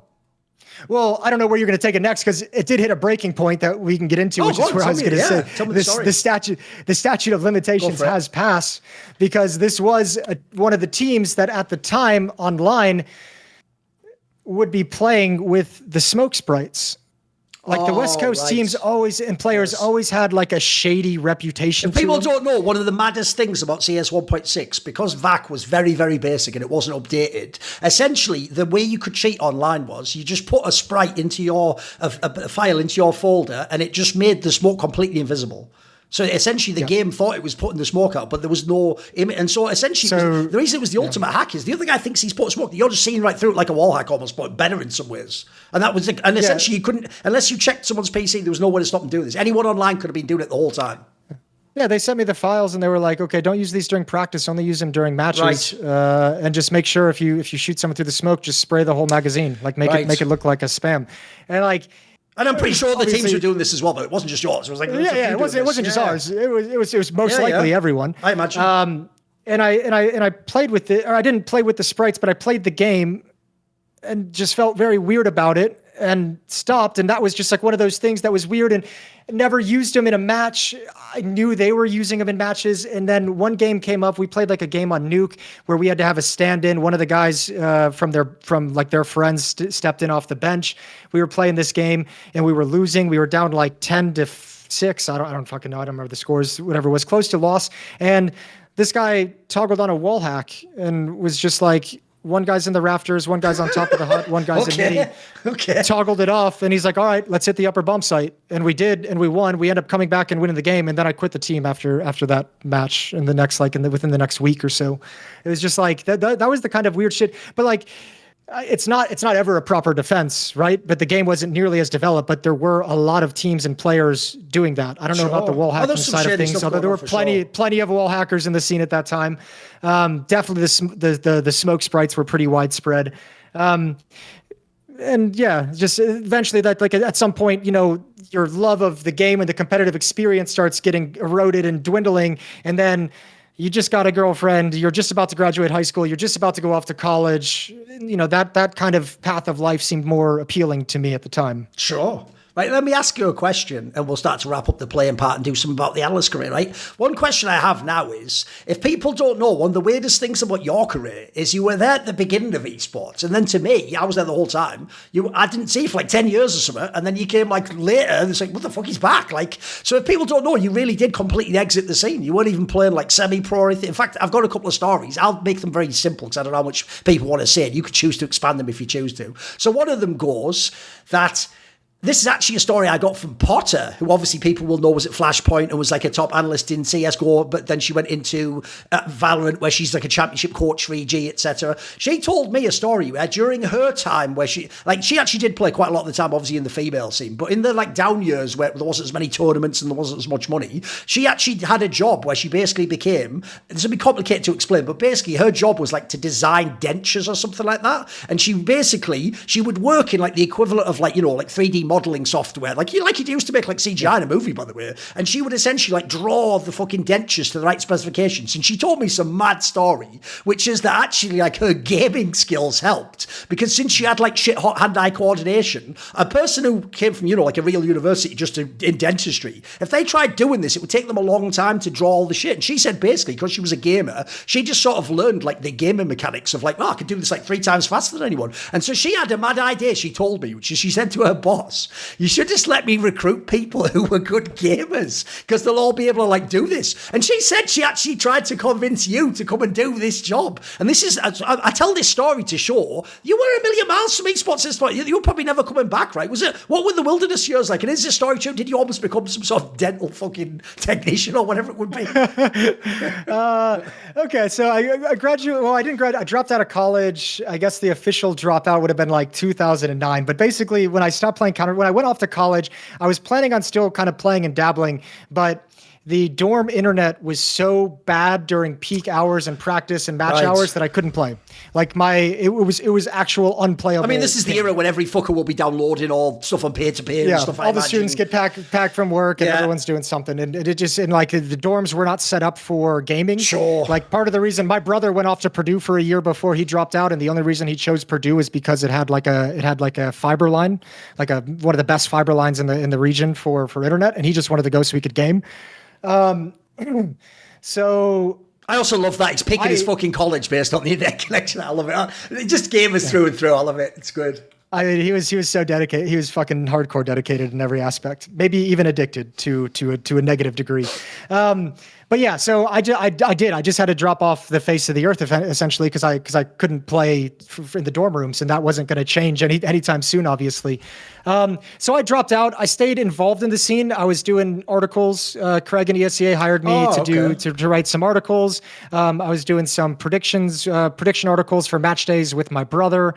Well, I don't know where you're going to take it next because it did hit a breaking point that we can get into, which is where I was going to say the statute of limitations has passed because this was one of the teams that at the time online would be playing with the smoke sprites. Like the West Coast teams always and players always had like a shady reputation. If people don't know, one of the maddest things about CS 1.6, because VAC was very, very basic and it wasn't updated, essentially the way you could cheat online was you just put a sprite into your a file into your folder and it just made the smoke completely invisible. So essentially the game thought it was putting the smoke out, but there was no image. And so essentially the reason it was the ultimate hack is the other guy thinks he's put smoke. You're just seeing right through it like a wall hack almost, but better in some ways. And that was essentially you couldn't, unless you checked someone's PC, there was no way to stop them doing this. Anyone online could have been doing it the whole time. Yeah, they sent me the files and they were like, okay, don't use these during practice, only use them during matches. Right. And just make sure if you shoot someone through the smoke, just spray the whole magazine. Like make it look like a spam. And like, and I'm pretty sure the teams were doing this as well, but it wasn't just yours. It was like it wasn't just ours. It was most likely everyone. I imagine. And I played with it, or I didn't play with the sprites, but I played the game, and just felt very weird about it, and stopped. And that was just like one of those things that was weird, and never used them in a match. I knew they were using them in matches, and then one game came up. We played like a game on Nuke where we had to have a stand-in. One of the guys from their friends stepped in off the bench. We were playing this game and we were losing. We were down like 10-6. I don't fucking know. I don't remember the scores. Whatever, it was close to loss. And this guy toggled on a wall hack and was just like, one guy's in the rafters, one guy's on top of the hut, one guy's in midi. Okay. Toggled it off, and he's like, all right, let's hit the upper bump site. And we did, and we won. We ended up coming back and winning the game, and then I quit the team after that match in the next, within the next week or so. It was just like, that was the kind of weird shit. But like, it's not ever a proper defense, right? But the game wasn't nearly as developed, but there were a lot of teams and players doing that. I don't know about the wall hacking side of things, although there were plenty of wall hackers in the scene at that time. Definitely the smoke sprites were pretty widespread. And yeah, just eventually that, like at some point, your love of the game and the competitive experience starts getting eroded and dwindling. And then you just got a girlfriend, you're just about to graduate high school, you're just about to go off to college. That kind of path of life seemed more appealing to me at the time. Sure. Right, let me ask you a question and we'll start to wrap up the playing part and do something about the analyst career, right? One question I have now is, if people don't know, one of the weirdest things about your career is you were there at the beginning of esports. And then to me, I was there the whole time. I didn't see you for like 10 years or something. And then you came like later and it's like, what the fuck, he's back? Like, so if people don't know, you really did completely exit the scene. You weren't even playing like semi-pro or anything. In fact, I've got a couple of stories. I'll make them very simple because I don't know how much people want to say it. You could choose to expand them if you choose to. So one of them goes that this is actually a story I got from Potter, who obviously people will know was at Flashpoint and was like a top analyst in CSGO, but then she went into Valorant where she's like a championship coach for EG, etc. She told me a story where during her time where she actually did play quite a lot of the time, obviously in the female scene, but in the like down years where there wasn't as many tournaments and there wasn't as much money, she actually had a job where she basically became, this would be complicated to explain, but basically her job was like to design dentures or something like that. And she would work in like the equivalent of like 3D modeling software, like you used to make like CGI in a movie, by the way. And she would essentially like draw the fucking dentures to the right specifications. And she told me some mad story, which is that actually like her gaming skills helped because since she had like shit hot hand-eye coordination, a person who came from like a real university just in dentistry, if they tried doing this, it would take them a long time to draw all the shit. And she said basically because she was a gamer, she just sort of learned like the gaming mechanics of like, I could do this like 3 times faster than anyone. And so she had a mad idea, she told me, which is she said to her boss, boss. You should just let me recruit people who were good gamers, because they'll all be able to like do this. And she said she actually tried to convince you to come and do this job. And this is, I tell this story to show you were a million miles from esports at this point. You were probably never coming back, right? Was it, what were the wilderness years like? And is this story true? Did you almost become some sort of dental fucking technician or whatever it would be? Okay, so I graduated. Well, I didn't graduate. I dropped out of college. I guess the official dropout would have been like 2009. But basically, when I stopped playing when I went off to college, I was planning on still kind of playing and dabbling, but the dorm internet was so bad during peak hours and practice and match hours that I couldn't play. Like it was actual unplayable. I mean, this is the era when every fucker will be downloading all stuff on peer-to-peer and stuff. All the students get packed from work and everyone's doing something. And it just, and like the dorms were not set up for gaming. Sure. Like part of the reason my brother went off to Purdue for a year before he dropped out, and the only reason he chose Purdue is because it had like a fiber line, like one of the best fiber lines in the region for internet, and he just wanted to go so he could game. So I also love that he's picking his fucking college based on the internet connection. I love it. It just gave us through and through. I love it. It's good. I mean, he was so dedicated. He was fucking hardcore dedicated in every aspect, maybe even addicted to a negative degree. But yeah, so I did. I just had to drop off the face of the earth essentially because I couldn't play in the dorm rooms, and that wasn't going to change anytime soon, obviously. So I dropped out. I stayed involved in the scene. I was doing articles. Craig and ESCA hired me to write some articles. I was doing some prediction articles for match days with my brother.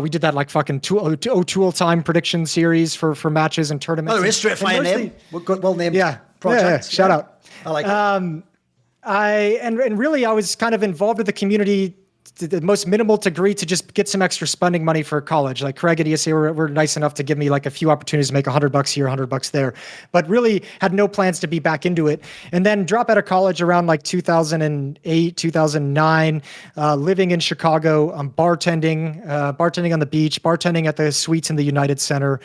We did that like fucking O'Toole time prediction series for matches and tournaments. Oh, there is straight fire name. Well named. Project. Yeah. Shout out. I like it. And really I was kind of involved with the community to the most minimal degree to just get some extra spending money for college. Like Craig and ESA were nice enough to give me like a few opportunities to make $100 here, $100 there, but really had no plans to be back into it. And then drop out of college around like 2008, 2009, living in Chicago. I'm bartending on the beach, bartending at the suites in the United Center,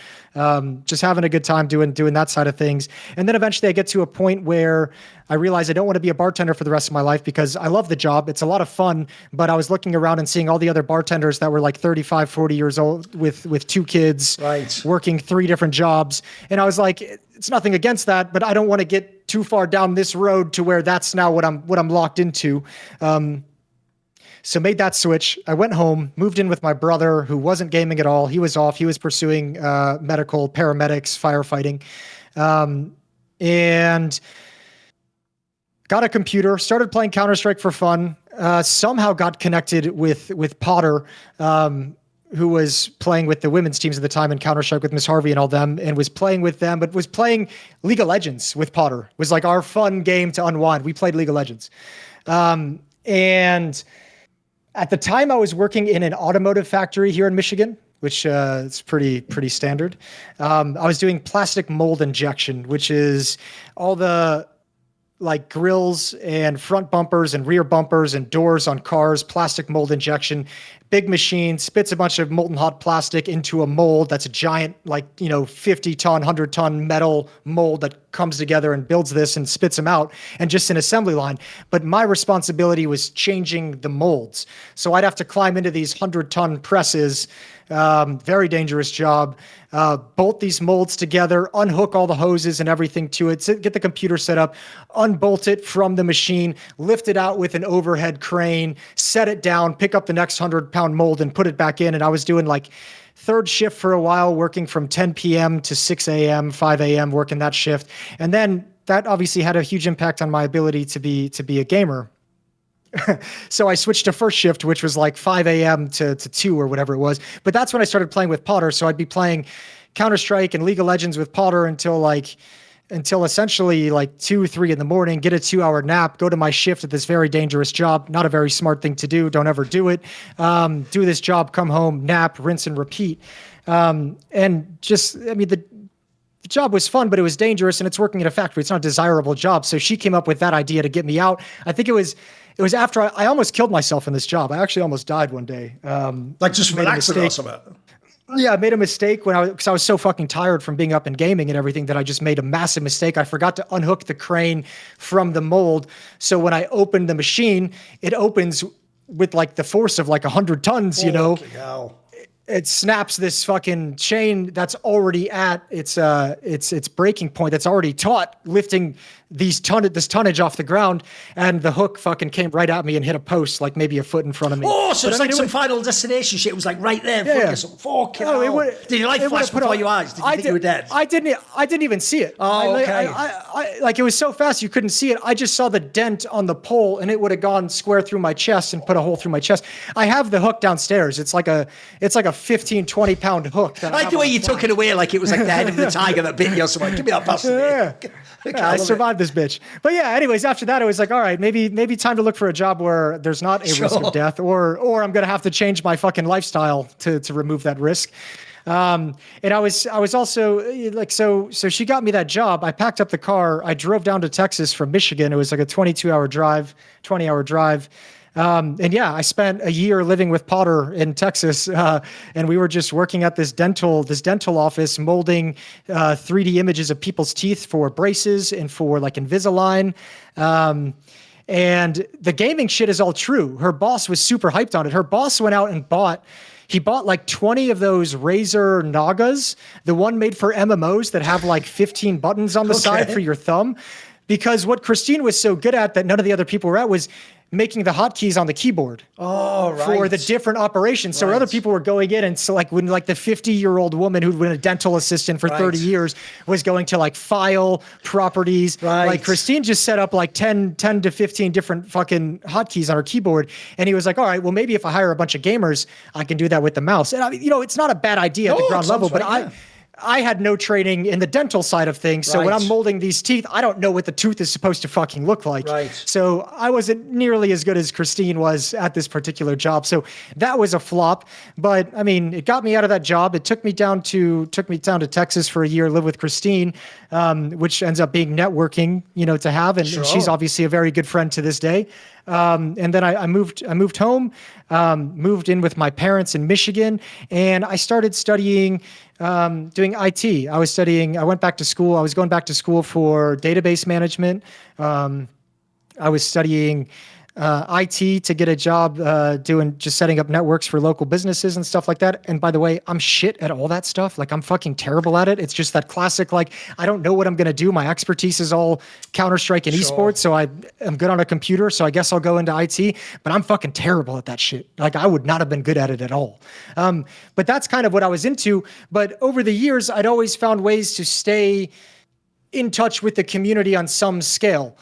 just having a good time doing that side of things. And then eventually I get to a point where I realized I don't want to be a bartender for the rest of my life because I love the job. It's a lot of fun, but I was looking around and seeing all the other bartenders that were like 35, 40 years old with two kids, working 3 different jobs. And I was like, it's nothing against that, but I don't want to get too far down this road to where that's now what I'm locked into. So made that switch. I went home, moved in with my brother who wasn't gaming at all. He was off. He was pursuing medical, paramedics, firefighting. And got a computer, started playing Counter-Strike for fun, somehow got connected with Potter, who was playing with the women's teams at the time in Counter-Strike with Miss Harvey and all them, and was playing with them, but was playing League of Legends with Potter. It was like our fun game to unwind. We played League of Legends. And at the time I was working in an automotive factory here in Michigan, which is pretty standard. I was doing plastic mold injection, which is all the like grills and front bumpers and rear bumpers and doors on cars, plastic mold injection, big machine spits a bunch of molten hot plastic into a mold. That's a giant, 50-ton, 100-ton metal mold that comes together and builds this and spits them out, and just an assembly line. But my responsibility was changing the molds. So I'd have to climb into these 100-ton presses, very dangerous job, bolt these molds together, unhook all the hoses and everything to it, get the computer set up, unbolt it from the machine, lift it out with an overhead crane, set it down, pick up the next 100-pound mold and put it back in. And I was doing like third shift for a while, working from 10 p.m. to 6 a.m., 5 a.m., working that shift. And then that obviously had a huge impact on my ability to be a gamer. So I switched to first shift, which was like 5 a.m. to 2 or whatever it was. But that's when I started playing with Potter. So I'd be playing Counter-Strike and League of Legends with Potter until essentially like 2, 3 in the morning, get a 2-hour nap, go to my shift at this very dangerous job. Not a very smart thing to do. Don't ever do it. Do this job, come home, nap, rinse and repeat. And just, I mean, the job was fun, but it was dangerous, and it's working in a factory. It's not a desirable job. So she came up with that idea to get me out. I think it was after I almost killed myself in this job. I actually almost died one day. Like just from an accident or something. Yeah, I made a mistake because I was so fucking tired from being up and gaming and everything that I just made a massive mistake. I forgot to unhook the crane from the mold. So when I opened the machine, it opens with like the force of like 100 tons, you know. it snaps this fucking chain that's already at its breaking point, that's already taut, lifting this tonnage off the ground, and the hook fucking came right at me and hit a post like maybe a foot in front of me. Oh, so it's like some Final Destination shit. It was like right there in front of you. Fucking hell. Did your light flash before your eyes? Did you think you were dead? I didn't even see it. Oh, okay. I like, it was so fast you couldn't see it. I just saw the dent on the pole, and it would have gone square through my chest and put a hole through my chest. I have the hook downstairs. It's like a 15, 20 pound hook. I like the way you took it away, like it was like the head of the tiger that bit you or something. Give me that bastard. Yeah, I survived this bitch. But yeah, anyways, after that, I was like, all right, maybe time to look for a job where there's not a risk of death, or I'm gonna have to change my fucking lifestyle to remove that risk. And I was also like, so she got me that job. I packed up the car. I drove down to Texas from Michigan. It was like a 20-hour drive. And yeah, I spent a year living with Potter in Texas, and we were just working at this dental office, molding 3D images of people's teeth for braces and for like Invisalign. And the gaming shit is all true. Her boss was super hyped on it. Her boss went out and bought like 20 of those Razer Nagas, the one made for MMOs that have like 15 buttons on the side for your thumb. Because what Christine was so good at that none of the other people were at was making the hotkeys on the keyboard for the different operations. So other people were going in, and so like when like the 50-year-old woman who'd been a dental assistant for 30 years was going to like file properties. Like Christine just set up like 10 to 15 different fucking hotkeys on her keyboard. And he was like, all right, well, maybe if I hire a bunch of gamers, I can do that with the mouse. And I mean, it's not a bad idea at the ground level, but I had no training in the dental side of things. So when I'm molding these teeth, I don't know what the tooth is supposed to fucking look like. So I wasn't nearly as good as Christine was at this particular job. So that was a flop. But I mean, it got me out of that job. It took me down to Texas for a year, live with Christine, which ends up being networking, to have. And she's obviously a very good friend to this day. And then I moved home, moved in with my parents in Michigan, and I started studying, doing IT. I went back to school. I was going back to school for database management. I was studying IT to get a job just setting up networks for local businesses and stuff like that. And by the way, I'm shit at all that stuff. Like, I'm fucking terrible at it. It's just that classic, like, I don't know what I'm going to do. My expertise is all Counter-Strike and esports. So I'm good on a computer. So I guess I'll go into IT, but I'm fucking terrible at that shit. Like, I would not have been good at it at all. But that's kind of what I was into. But over the years, I'd always found ways to stay in touch with the community on some scale.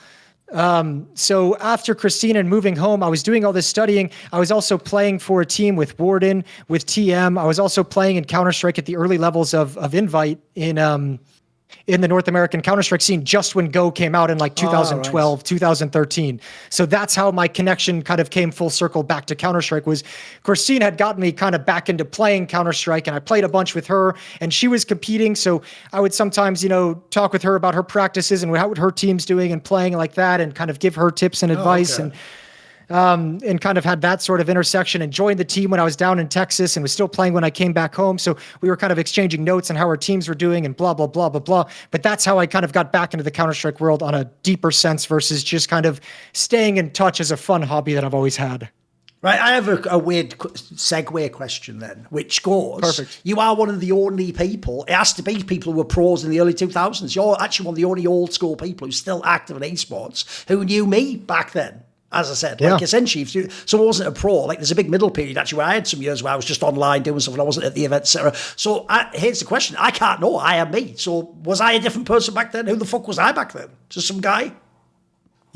So after Christine and moving home, I was doing all this studying. I was also playing for a team with Warden, with TM. I was also playing in Counter-Strike at the early levels of Invite in the North American Counter-Strike scene, just when Go came out in like 2012, 2013. So that's how my connection kind of came full circle back to Counter-Strike. Was Christine had gotten me kind of back into playing Counter-Strike, and I played a bunch with her, and she was competing. So I would sometimes, talk with her about her practices and how her team's doing and playing like that, and kind of give her tips and advice. And kind of had that sort of intersection, and joined the team when I was down in Texas and was still playing when I came back home. So we were kind of exchanging notes on how our teams were doing and blah, blah, blah, blah, blah. But that's how I kind of got back into the Counter-Strike world on a deeper sense versus just kind of staying in touch as a fun hobby that I've always had. Right, I have a weird segue question then, which goes, perfect. You are one of the only people, it has to be people who were pros in the early 2000s. You're actually one of the only old school people who's still active in esports who knew me back then. As I said, like essentially, if someone wasn't a pro, like there's a big middle period actually where I had some years where I was just online doing stuff and I wasn't at the event, etc. So here's the question. I can't know. I am me. So was I a different person back then? Who the fuck was I back then? Just some guy?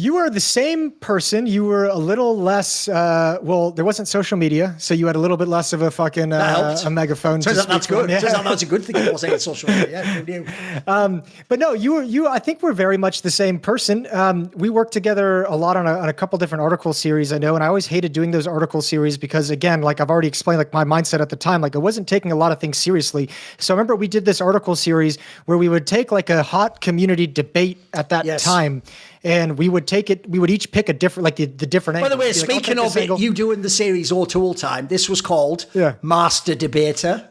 You were the same person. You were a little less, there wasn't social media, so you had a little bit less of a fucking a megaphone. Turns out that's good. Turns out that's a good thing. It wasn't social media. Yeah, who knew? But no, you. I think we're very much the same person. We worked together a lot on a couple different article series, I know, and I always hated doing those article series because, again, like I've already explained, like my mindset at the time, like I wasn't taking a lot of things seriously. So I remember we did this article series where we would take like a hot community debate at that time. And we would take it, we would each pick a different, like the different angle. By the way, speaking of it, you doing the series O'Toole time, this was called Master Debater.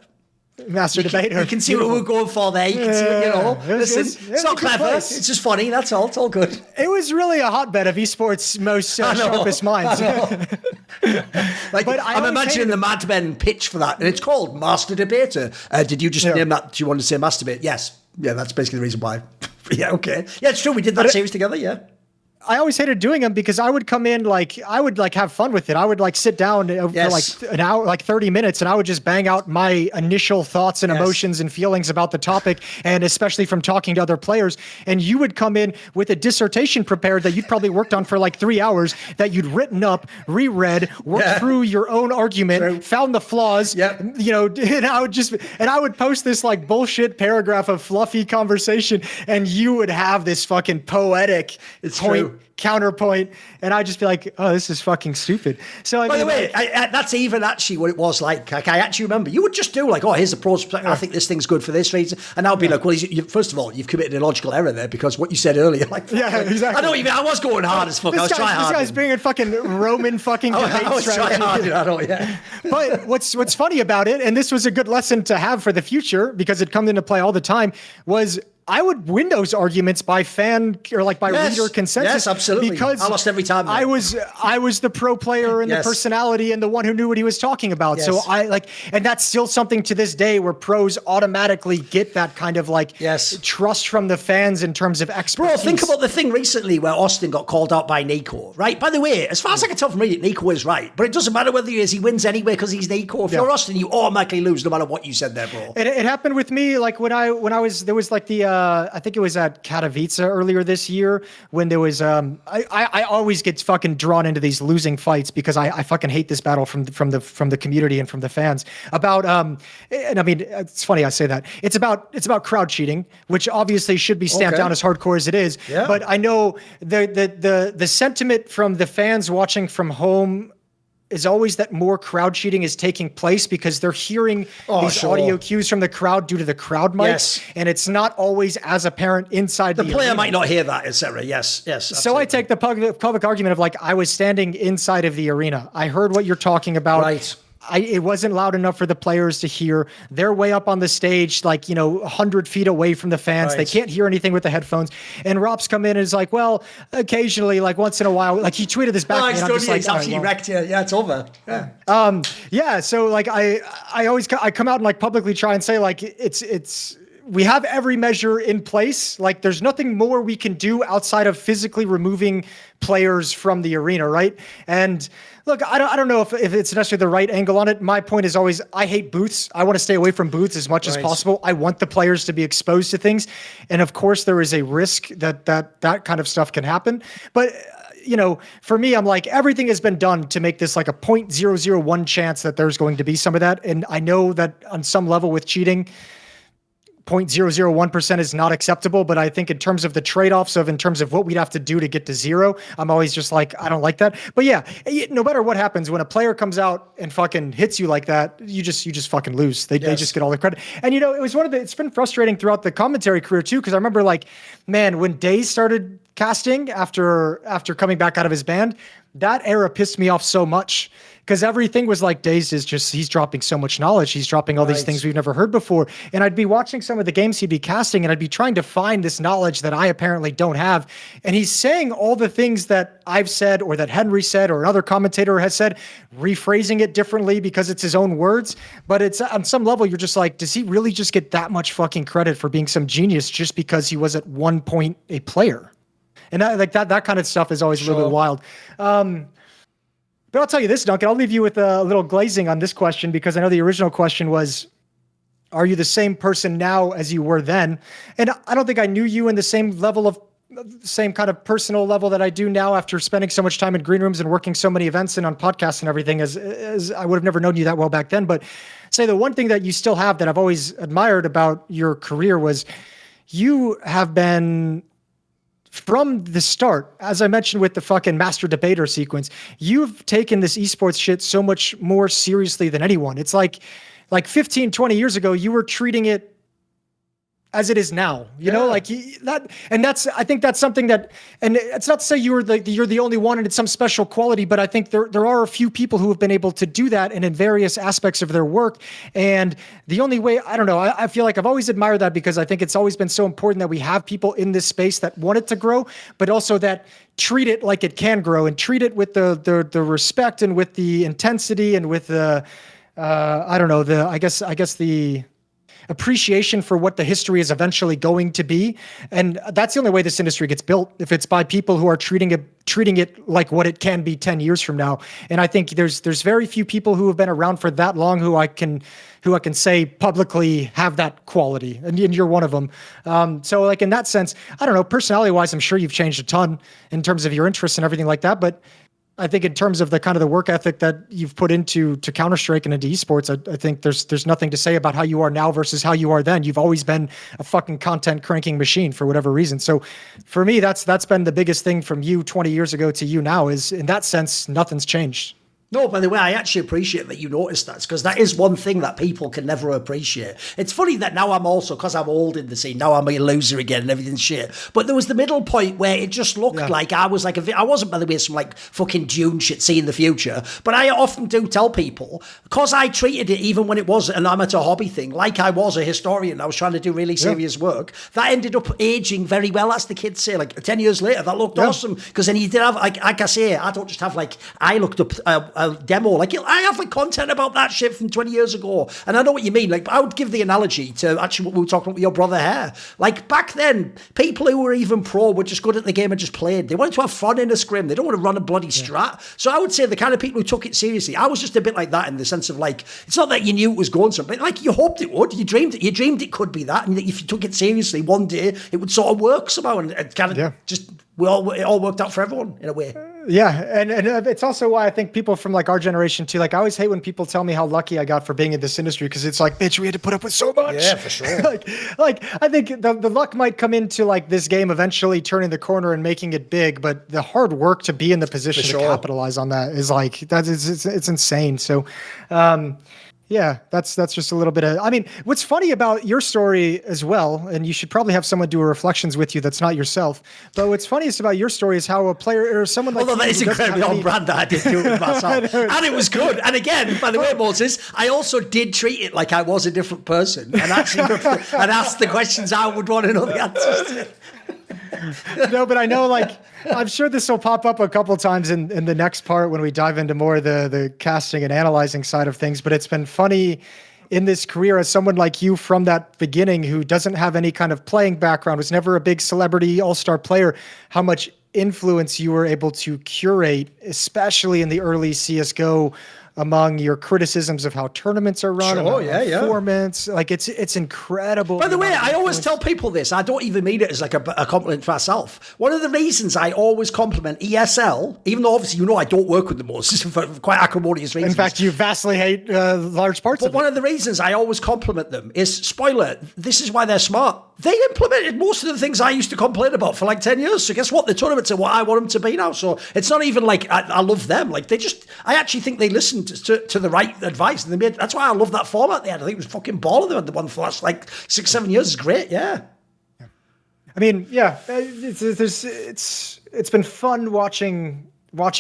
Master debater. You can see what we're going for there. You can see what, listen, it's not clever. Place. It's just funny. That's all. It's all good. It was really a hotbed of esports' most sharpest minds. But I'm imagining the Mad Men pitch for that, and it's called Master Debater. Did you just name that? Do you want to say masturbate? Yes. Yeah, that's basically the reason why. Yeah, okay. Yeah, it's true. We did that series together. Yeah. I always hated doing them because I would come in I would have fun with it. I would sit down for an hour, 30 minutes, and I would just bang out my initial thoughts and emotions and feelings about the topic, and especially from talking to other players. And you would come in with a dissertation prepared that you'd probably worked on for 3 hours, that you'd written up, reread, worked through your own argument, found the flaws, and I would post this bullshit paragraph of fluffy conversation, and you would have this fucking poetic counterpoint, and I'd just be like, oh, this is fucking stupid. So by the way, that's even actually what it was like. I actually remember you would just do oh, here's the pros. I think this thing's good for this reason, and I'll be like, well, first of all, you've committed a logical error there, because what you said earlier, exactly. I know what you mean. I was going hard as fuck. I was trying hard. This guy's bringing fucking Roman fucking debate I was trying hard. I know, yeah. But what's funny about it, and this was a good lesson to have for the future because it comes into play all the time, was I would win those arguments by reader consensus. Yes, absolutely. Because I lost every time. I was the pro player and the personality and the one who knew what he was talking about. Yes. So and that's still something to this day where pros automatically get that kind of trust from the fans in terms of expertise. Bro, think about the thing recently where Austin got called out by Nico, right? By the way, as far as I can tell from reading it, Nico is right, but it doesn't matter whether he is. He wins anyway because he's Nico. If you're Austin, you automatically lose no matter what you said there, bro. It happened with me when I was there was the I think it was at Katowice earlier this year when there was I always get fucking drawn into these losing fights because I fucking hate this battle from the community and from the fans about and I mean it's funny I say that it's about crowd cheating, which obviously should be stamped down as hardcore as it is, but I know the sentiment from the fans watching from home is always that more crowd cheating is taking place because they're hearing these audio cues from the crowd due to the crowd mics, and it's not always as apparent inside the player arena. Might not hear that, etc. Yes. Absolutely. So I take the public argument of I was standing inside of the arena. I heard what you're talking about. Right. It wasn't loud enough for the players to hear. They're way up on the stage, 100 feet away from the fans. Right. They can't hear anything with the headphones. And Rob's come in and is like, well, occasionally, once in a while, he tweeted this back. And I'm just like, absolutely wrecked you. Yeah, it's over. Yeah. So I always come out and publicly try and say it's. We have every measure in place. There's nothing more we can do outside of physically removing players from the arena, right? And look, I don't know if it's necessarily the right angle on it. My point is always, I hate booths. I want to stay away from booths as much as possible. I want the players to be exposed to things. And of course, there is a risk that kind of stuff can happen. But for me, I'm everything has been done to make this a 0.001 chance that there's going to be some of that. And I know that on some level with cheating, 0.001% is not acceptable, but I think in terms of the trade-offs in terms of what we'd have to do to get to zero, I'm always just I don't like that. But yeah, no matter what happens, when a player comes out and fucking hits you like that, you just fucking lose. They just get all the credit. And it was it's been frustrating throughout the commentary career too, because I remember man, when Days started casting after coming back out of his band, that era pissed me off so much. Because everything was Days is just, he's dropping so much knowledge. He's dropping all these things we've never heard before. And I'd be watching some of the games he'd be casting, and I'd be trying to find this knowledge that I apparently don't have. And he's saying all the things that I've said or that Henry said or another commentator has said, rephrasing it differently because it's his own words. But it's on some level, you're just does he really just get that much fucking credit for being some genius just because he was at one point a player? And that kind of stuff is always a little bit wild. But I'll tell you this, Duncan, I'll leave you with a little glazing on this question because I know the original question was, are you the same person now as you were then? And I don't think I knew you in the same kind of personal level that I do now after spending so much time in green rooms and working so many events and on podcasts and everything as I would have never known you that well back then. But say the one thing that you still have that I've always admired about your career was you have been, from the start, as I mentioned with the fucking master debater sequence, you've taken this esports shit so much more seriously than anyone. It's like 15, 20 years ago, you were treating it as it is now, you know, like that. And I think that's something that, and it's not to say you're the only one and it's some special quality, but I think there are a few people who have been able to do that and in various aspects of their work. And the only way, I don't know, I feel like I've always admired that because I think it's always been so important that we have people in this space that want it to grow, but also that treat it like it can grow and treat it with the respect and with the intensity and with the, I don't know, I guess the appreciation for what the history is eventually going to be. And that's the only way this industry gets built, if it's by people who are treating it like what it can be 10 years from now. And I think there's very few people who have been around for that long who I can say publicly have that quality, and you're one of them. So like in that sense, I don't know, personality wise, I'm sure you've changed a ton in terms of your interests and everything like that. But I think in terms of the kind of the work ethic that you've put into Counter-Strike and into esports, I think there's nothing to say about how you are now versus how you are then. You've always been a fucking content cranking machine for whatever reason. So for me, that's been the biggest thing from you 20 years ago to you now, is in that sense, nothing's changed. No, by the way, I actually appreciate that you noticed that, because that is one thing that people can never appreciate. It's funny that now I'm also, because I'm old in the scene, now I'm a loser again and everything's shit. But there was the middle point where it just looked like I was like I wasn't, by the way, some like fucking Dune shit, seeing the future. But I often do tell people, because I treated it, even when it was an amateur hobby thing, like I was a historian, I was trying to do really serious work, that ended up aging very well, as the kids say. Like 10 years later, that looked awesome. Because then you did have, like I say, I don't just have like, I looked up a demo, like I have like content about that shit from 20 years ago, and I know what you mean. Like I would give the analogy to actually what we were talking about with your brother Hare. Like back then, people who were even pro were just good at the game and just played. They wanted to have fun in a scrim. They don't want to run a bloody strat. So I would say the kind of people who took it seriously, I was just a bit like that, in the sense of like, it's not that you knew it was going somewhere, but like you hoped it would. You dreamed it could be that, and that if you took it seriously, one day it would sort of work somehow, and it kind of just it all worked out for everyone in a way. Yeah, and it's also why I think people from like our generation too, like I always hate when people tell me how lucky I got for being in this industry, because it's like, bitch, we had to put up with so much. Yeah, for sure. like I think the luck might come into like this game eventually turning the corner and making it big, but the hard work to be in the position to capitalize on that is like, it's insane. So, yeah, that's just a little bit of, I mean, what's funny about your story as well, and you should probably have someone do a reflections with you that's not yourself, but what's funniest about your story is how a player or someone like that is incredibly on brand that I did do it with myself. And it was good. And again, by the way, Moses, I also did treat it like I was a different person, and actually and asked the questions I would want to know the answers to. No, but I know, like, I'm sure this will pop up a couple times in the next part when we dive into more of the casting and analyzing side of things. But it's been funny in this career, as someone like you from that beginning, who doesn't have any kind of playing background, was never a big celebrity all-star player, how much influence you were able to curate, especially in the early CSGO, among your criticisms of how tournaments are run, performance. Like it's incredible. By the way, I always tell people this. I don't even mean it as like a compliment for myself. One of the reasons I always compliment ESL, even though obviously you know I don't work with them most for quite acrimonious reasons. In fact, you vastly hate large parts of it. But one of the reasons I always compliment them is, spoiler, this is why they're smart. They implemented most of the things I used to complain about for like 10 years. So guess what? The tournaments are what I want them to be now. So it's not even like I love them. Like I actually think they listened to the right advice. And that's why I love that format they had. I think it was fucking baller. They had the one for the last like 6-7 years. Is great. Yeah. I mean, yeah, it's been fun watching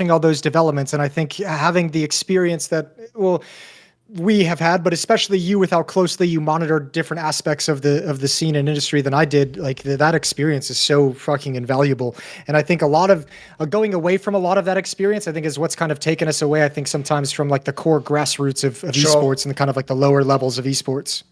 all those developments. And I think having the experience that, well, we have had, but especially you, with how closely you monitor different aspects of the scene and industry than I did, like that experience is so fucking invaluable. And I think a lot of going away from a lot of that experience, I think, is what's kind of taken us away, I think, sometimes from like the core grassroots of esports and the kind of like the lower levels of esports.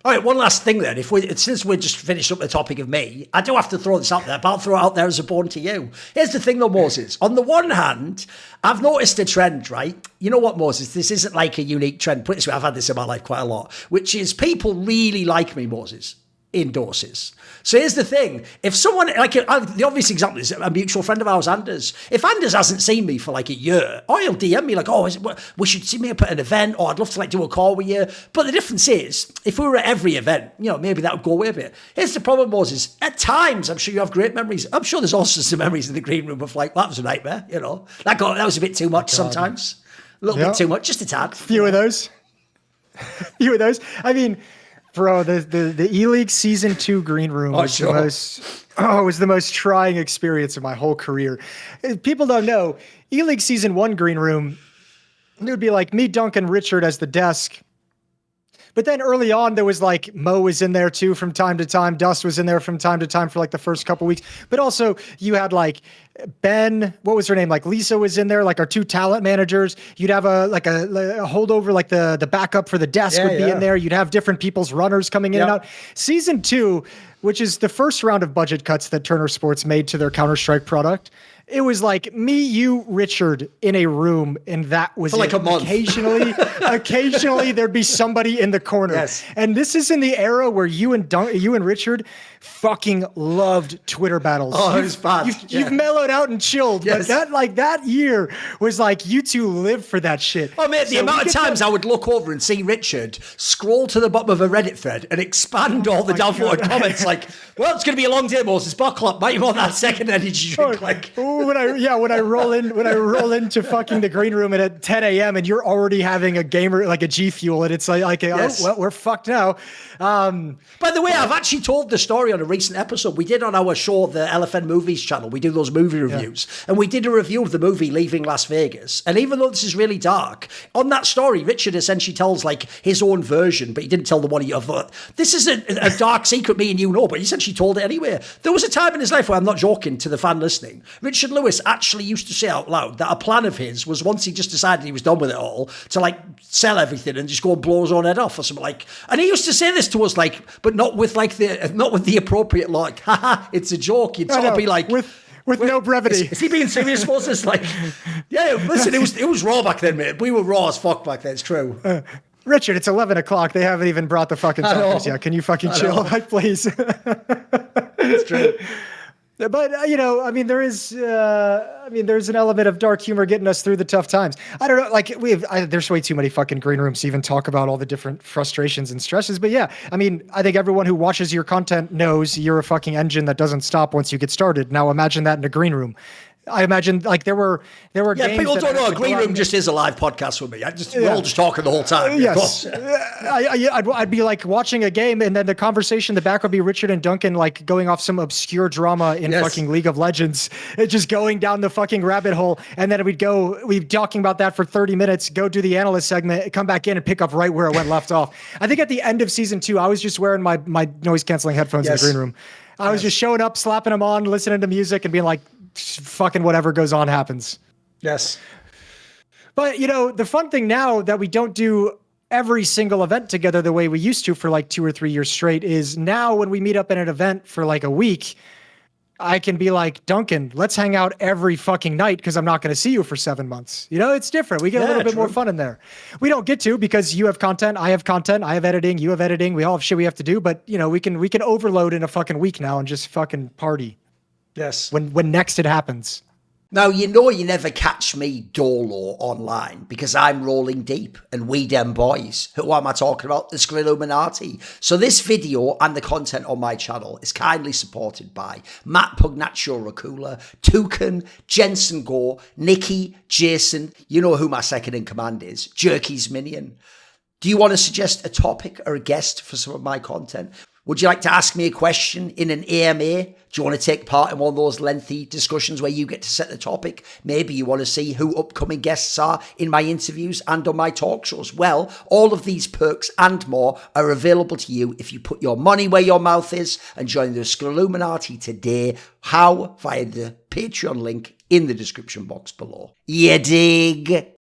All right, one last thing then. Since we're just finished up the topic of me, I do have to throw this out there, but I'll throw it out there as a bone to you. Here's the thing though, Moses. On the one hand, I've noticed a trend, right? You know what, Moses? This isn't like a unique trend. Put it this way, I've had this in my life quite a lot, which is people really like me, Moses, in doses. So here's the thing. If someone, like the obvious example is a mutual friend of ours, Anders. If Anders hasn't seen me for like a year, or he'll DM me like, oh, we should see me up at an event, or I'd love to like do a call with you. But the difference is, if we were at every event, you know, maybe that would go away a bit. Here's the problem, Moses. At times, I'm sure you have great memories. I'm sure there's also some memories in the green room of like, that was a nightmare, you know. That was a bit too much sometimes. A little bit too much, just a tad. Few of those. I mean, Bro, the ELEAGUE Season 2 green room was the most trying experience of my whole career. People don't know, ELEAGUE Season 1 green room, it would be like me, Duncan, Richard as the desk. But then early on, there was like Mo was in there too from time to time. Dust was in there from time to time for like the first couple weeks. But also you had like Ben, what was her name? Like Lisa was in there, like our 2 talent managers. You'd have a holdover, like the backup for the desk would be in there. You'd have different people's runners coming in and out. Season 2, which is the first round of budget cuts that Turner Sports made to their Counter-Strike product. It was like me, you, Richard in a room, and that was for like a month. Occasionally there'd be somebody in the corner. Yes. And this is in the era where you and Richard fucking loved Twitter battles. Oh, it was bad. You've mellowed out and chilled, but that year was like you two lived for that shit. Oh mate, the amount of times I would look over and see Richard scroll to the bottom of a Reddit thread and expand all the downvoted comments like, well, it's going to be a long day, Moses. Buckle might you want that second energy drink? Like, when I roll into fucking the green room at 10 a.m. and you're already having a gamer like a G Fuel and it's like oh well, we're fucked now. By the way, I've actually told the story on a recent episode we did on our show, the Elephant Movies channel. We do those movie reviews, and we did a review of the movie Leaving Las Vegas. And even though this is really dark, on that story, Richard essentially tells like his own version, but he didn't tell the one he thought. This is a dark secret me and you know, but he essentially told it anyway. There was a time in his life where, I'm not joking to the fan listening, Richard Lewis actually used to say out loud that a plan of his was, once he just decided he was done with it all, to like sell everything and just go and blow his own head off or something like. And he used to say this to us like, but not with the appropriate like, haha, it's a joke. You'd sort of be like, with no brevity. Is he being serious? Moses? Like, yeah, listen, it was raw back then, mate. We were raw as fuck back then. It's true. Richard, it's 11 o'clock. They haven't even brought the fucking tacos yet. Can you fucking chill, like, please? It's true. But there's an element of dark humor getting us through the tough times. I don't know, like there's way too many fucking green rooms to even talk about all the different frustrations and stresses. But yeah, I mean, I think everyone who watches your content knows you're a fucking engine that doesn't stop once you get started. Now imagine that in a green room. I imagine like there were games people don't know a green room just is a live podcast with me. We're all just talking the whole time. Yes. I'd be like watching a game and then the conversation in the back would be Richard and Duncan like going off some obscure drama in fucking League of Legends, just going down the fucking rabbit hole. And then we'd talking about that for 30 minutes, go do the analyst segment, come back in and pick up right where it went left off. I think at the end of season 2, I was just wearing my noise canceling headphones in the green room. I was just showing up, slapping them on, listening to music and being like, fucking whatever goes on happens. Yes. But, the fun thing now that we don't do every single event together the way we used to for like 2 or 3 years straight is now when we meet up at an event for like a week, I can be like, Duncan, let's hang out every fucking night because I'm not going to see you for 7 months. It's different. We get a little bit more fun in there. We don't get to because you have content, I have content, I have editing, you have editing. We all have shit we have to do, but we can overload in a fucking week now and just fucking party. Yes. When next it happens. Now, you never catch me dolo online because I'm rolling deep and we dem boys. Who am I talking about? The Skrilluminati. So this video and the content on my channel is kindly supported by Matt Pugnaccio Racula, Toucan, Jensen Gore, Nikki, Jason, you know who my second in command is, Jerky's Minion. Do you want to suggest a topic or a guest for some of my content? Would you like to ask me a question in an AMA? Do you want to take part in one of those lengthy discussions where you get to set the topic? Maybe you want to see who upcoming guests are in my interviews and on my talk shows. Well, all of these perks and more are available to you if you put your money where your mouth is and join the Skrilluminati today. How? Via the Patreon link in the description box below. You dig?